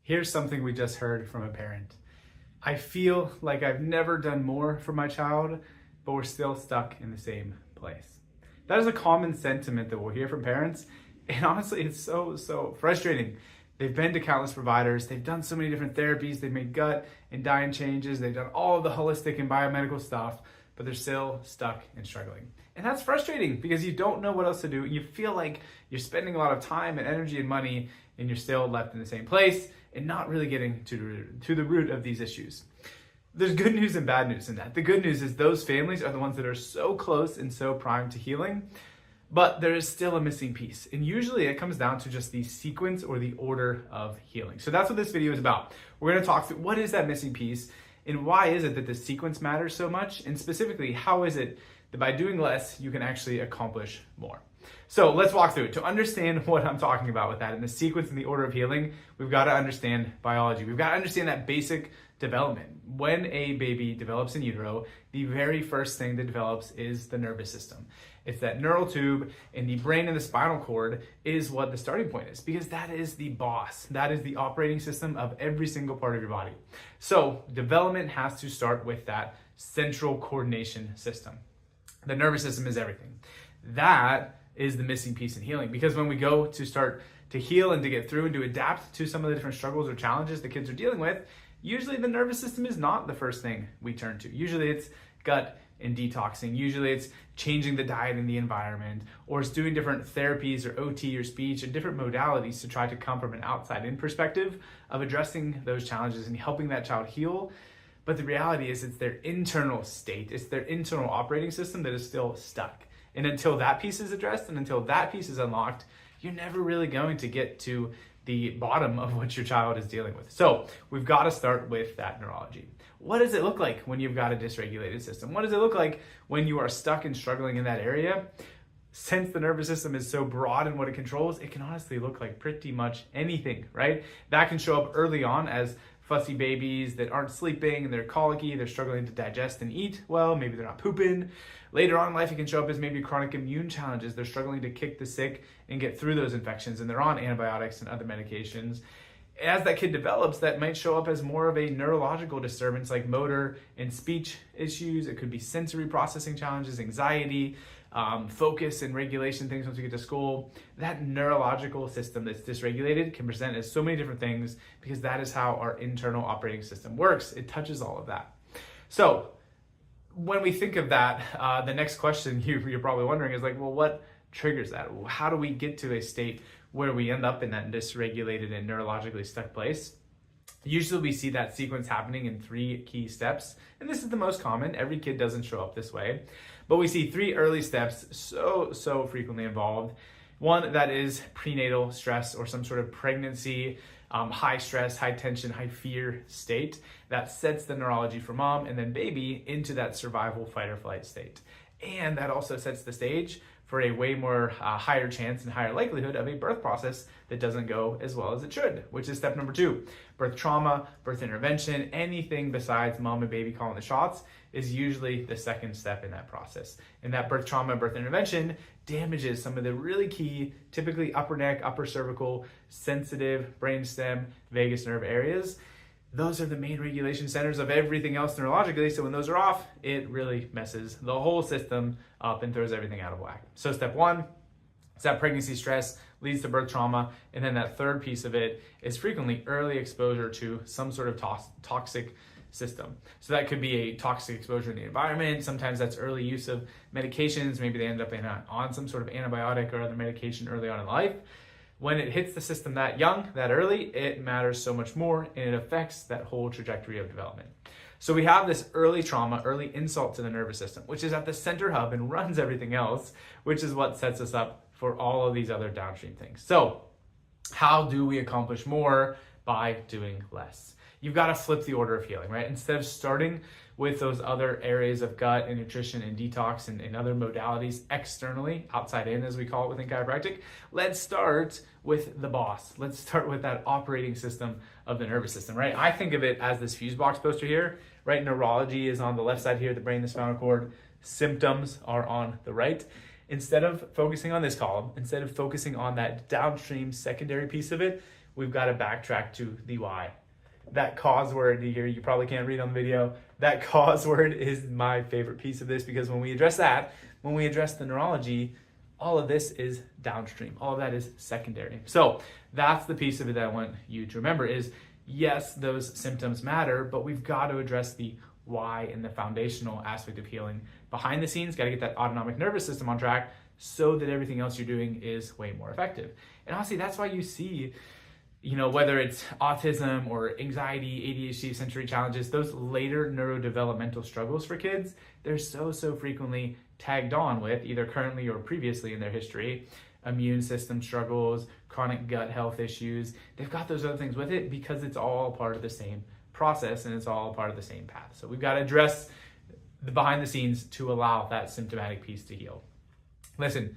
Here's something we just heard from a parent. I feel like I've never done more for my child, but we're still stuck in the same place. That is a common sentiment that we'll hear from parents. And honestly, it's so frustrating. They've been to countless providers. They've done so many different therapies. They've made gut and diet changes. They've done all of the holistic and biomedical stuff, but they're still stuck and struggling. And that's frustrating because you don't know what else to do. You feel like you're spending a lot of time and energy and money and you're still left in the same place and not really getting to the root of these issues. There's good news and bad news in that. The good news is those families are the ones that are so close and so primed to healing, but there is still a missing piece. And usually it comes down to just the sequence or the order of healing. So that's what this video is about. We're gonna talk through what is that missing piece and why is it that the sequence matters so much? And specifically, how is it that by doing less, you can actually accomplish more? So let's walk through it. To understand what I'm talking about with that and the sequence and the order of healing, we've got to understand biology. We've got to understand that basic development. When a baby develops in utero, the very first thing that develops is the nervous system. It's that neural tube, and the brain and the spinal cord is what the starting point is, because that is the boss. That is the operating system of every single part of your body. So development has to start with that central coordination system. The nervous system is everything. That is the missing piece in healing, because when we go to start to heal and to get through and to adapt to some of the different struggles or challenges the kids are dealing with, usually the nervous system is not the first thing we turn to. Usually it's gut and detoxing. Usually it's changing the diet and the environment, or it's doing different therapies or OT or speech and different modalities to try to come from an outside-in perspective of addressing those challenges and helping that child heal. But the reality is it's their internal state, it's their internal operating system that is still stuck. And until that piece is addressed and until that piece is unlocked, you're never really going to get to the bottom of what your child is dealing with. So we've got to start with that neurology. What does it look like when you've got a dysregulated system? What does it look like when you are stuck and struggling in that area? Since the nervous system is so broad in what it controls, it can honestly look like pretty much anything, right? That can show up early on as fussy babies that aren't sleeping and they're colicky, they're struggling to digest and eat well, maybe they're not pooping. Later on in life, it can show up as maybe chronic immune challenges. They're struggling to kick the sick and get through those infections, and they're on antibiotics and other medications. As that kid develops, that might show up as more of a neurological disturbance like motor and speech issues. It could be sensory processing challenges, anxiety, focus and regulation things once we get to school. That neurological system that's dysregulated can present as so many different things because that is how our internal operating system works. It touches all of that. So when we think of that, the next question you're probably wondering is like, well, what triggers that? How do we get to a state where we end up in that dysregulated and neurologically stuck place? Usually we see that sequence happening in 3 key steps, and this is the most common. Every kid doesn't show up this way, but we see 3 early steps so frequently involved. One, that is prenatal stress or some sort of pregnancy, high stress, high tension, high fear state that sets the neurology for mom and then baby into that survival fight or flight state. And that also sets the stage for a way more higher chance and higher likelihood of a birth process that doesn't go as well as it should, which is step number 2. Birth trauma, birth intervention, anything besides mom and baby calling the shots is usually the second step in that process. And that birth trauma and birth intervention damages some of the really key, typically upper neck, upper cervical, sensitive brainstem, vagus nerve areas. Those are the main regulation centers of everything else neurologically. So when those are off, it really messes the whole system up and throws everything out of whack. So step 1 is that pregnancy stress leads to birth trauma. And then that third piece of it is frequently early exposure to some sort of toxic system. So that could be a toxic exposure in the environment. Sometimes that's early use of medications. Maybe they end up on some sort of antibiotic or other medication early on in life. When it hits the system that young, that early, it matters so much more and it affects that whole trajectory of development. So we have this early trauma, early insult to the nervous system, which is at the center hub and runs everything else, which is what sets us up for all of these other downstream things. So how do we accomplish more by doing less? You've got to flip the order of healing, right? Instead of starting with those other areas of gut and nutrition and detox and other modalities externally, outside in as we call it within chiropractic, let's start with the boss. Let's start with that operating system of the nervous system, right? I think of it as this fuse box poster here, right? Neurology is on the left side here, the brain, the spinal cord. Symptoms are on the right. Instead of focusing on this column, instead of focusing on that downstream secondary piece of it, we've got to backtrack to the why. That cause word here, you probably can't read on the video. That cause word is my favorite piece of this, because when we address that, when we address the neurology, all of this is downstream. All of that is secondary. So that's the piece of it that I want you to remember is, yes, those symptoms matter, but we've got to address the why and the foundational aspect of healing. Behind the scenes, got to get that autonomic nervous system on track so that everything else you're doing is way more effective. And honestly, that's why you see, whether it's autism or anxiety, ADHD, sensory challenges, those later neurodevelopmental struggles for kids, they're so frequently tagged on with, either currently or previously in their history, immune system struggles, chronic gut health issues. They've got those other things with it because it's all part of the same process and it's all part of the same path. So we've got to address the behind the scenes to allow that symptomatic piece to heal. Listen,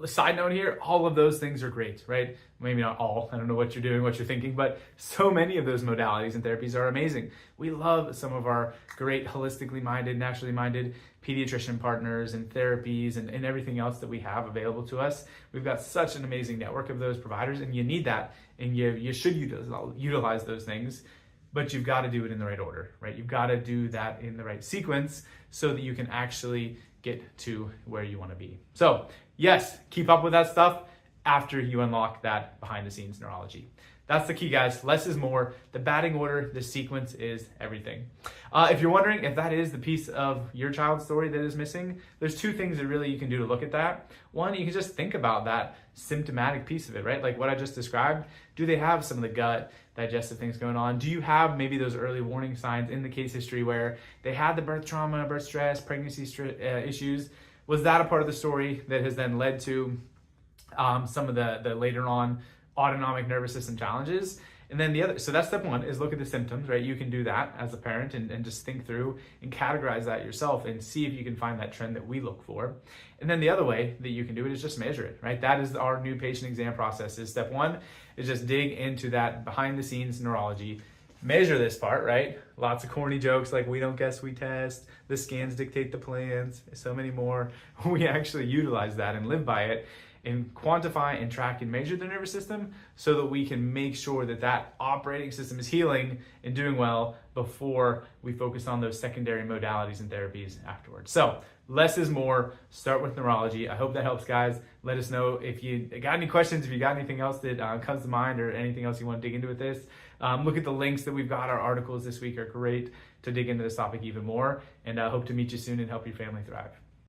side note here, all of those things are great, right? Maybe not all, I don't know what you're doing, what you're thinking, but so many of those modalities and therapies are amazing. We love some of our great holistically minded, naturally minded pediatrician partners and therapies and everything else that we have available to us. We've got such an amazing network of those providers, and you need that, and you should utilize those things, but you've got to do it in the right order, right? You've got to do that in the right sequence so that you can actually get to where you want to be. So yes, keep up with that stuff after you unlock that behind the scenes neurology. That's the key, guys. Less is more. The batting order, the sequence is everything. If you're wondering if that is the piece of your child's story that is missing, there's two things that really you can do to look at that. One, you can just think about that symptomatic piece of it, right? Like what I just described. Do they have some of the gut digestive things going on? Do you have maybe those early warning signs in the case history where they had the birth trauma, birth stress, pregnancy issues? Was that a part of the story that has then led to some of the later on autonomic nervous system challenges? And then so that's step one, is look at the symptoms, right? You can do that as a parent and just think through and categorize that yourself and see if you can find that trend that we look for. And then the other way that you can do it is just measure it, right? That is our new patient exam process. Is step one is just dig into that behind the scenes neurology, measure this part, right? Lots of corny jokes like we don't guess, we test, the scans dictate the plans, so many more. We actually utilize that and live by it and quantify and track and measure the nervous system so that we can make sure that that operating system is healing and doing well before we focus on those secondary modalities and therapies afterwards. So less is more. Start with neurology. I hope that helps, guys. Let us know if you got any questions, if you got anything else that comes to mind or anything else you want to dig into with this. Look at the links that we've got. Our articles this week are great to dig into this topic even more, and I hope to meet you soon and help your family thrive.